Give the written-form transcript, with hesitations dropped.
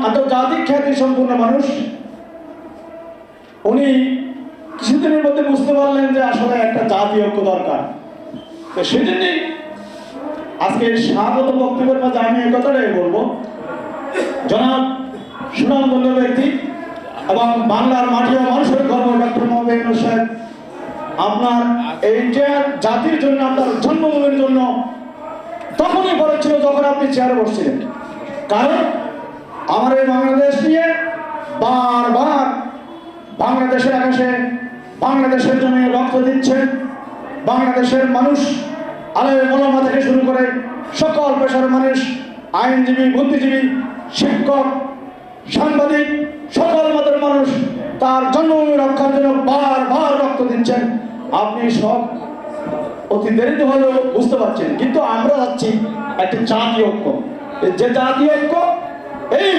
আন্তর্জাতিক খ্যাতি সম্পূর্ণ মানুষ। উনি কিছুদিনের মধ্যে বুঝতে পারলেন যে আসলে একটা জাতীয় ঐক্য দরকার। তো সেজন্যই আজকে স্বাগত বক্তব্যের মাঝে আমি এই কথাটাই বলবো, জনাব সুনামধন্য ব্যক্তি এবং বাংলার মাটি ও মানুষের গর্ব ডক্টর মোহাম্মদ ইউনূস সাহেব, আপনার এই যে জাতির জন্য, আপনার জন্মভূমির জন্য তখনই বলেছিল যখন আপনি চেয়ারে বসছিলেন। কারণ আমার এই বাংলাদেশ নিয়ে বারবার বাংলাদেশের আকাশে বাংলাদেশের জন্য রক্ত দিচ্ছেন বাংলাদেশের মানুষ, আলেম ওলামা থেকে শুরু করে সকল পেশার মানুষ, আইনজীবী, বুদ্ধিজীবী, শিক্ষক, সাংবাদিক, সকল মতের মানুষ তার জন্মভূমি রক্ষার জন্য বারবার রক্ত দিচ্ছেন। আপনি সব অতি দেরিতে হলেও বুঝতে পারছেন, কিন্তু আমরা যাচ্ছি একটা জাতীয় ঐক্য। যে জাতীয় ঐক্য এই